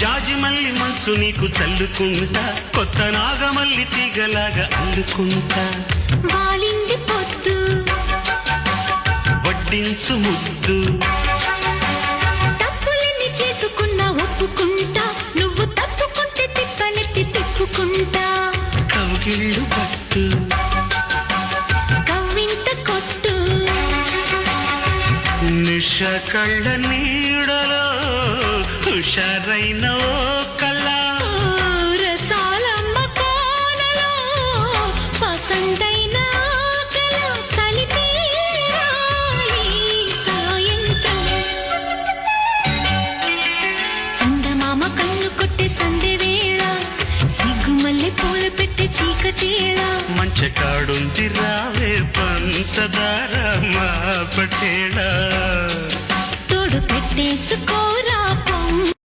జాజిమల్లి మనసు నీకు చల్లుకుంటా కొత్త నాగమల్లి తీగలాగా అల్లుకుంటా వాలింది పొద్దు వడ్డించు ముద్దు తప్పులన్నీ చేసుకున్నా ఒప్పుకుంటా నువ్వు తప్పుకుంటే తిప్పలెత్తి తిప్పుకుంటా కౌగిళ్ళు పట్టు కవ్వింత కొట్టు నిష కళ్ళ నీడలో హుషారైన ఓ కళ రసాలమ్మ కోనలో పసందైన కళ చలిపేరాలి సాయంత్రం చందమామ కన్ను కొట్టే సందె వేళ సిగ్గుమల్లె పూలు పెట్టే చీకటేళ మంచకాడుంది రావే పంచదార మా పటేళ తోడు పెట్టేసుకోరా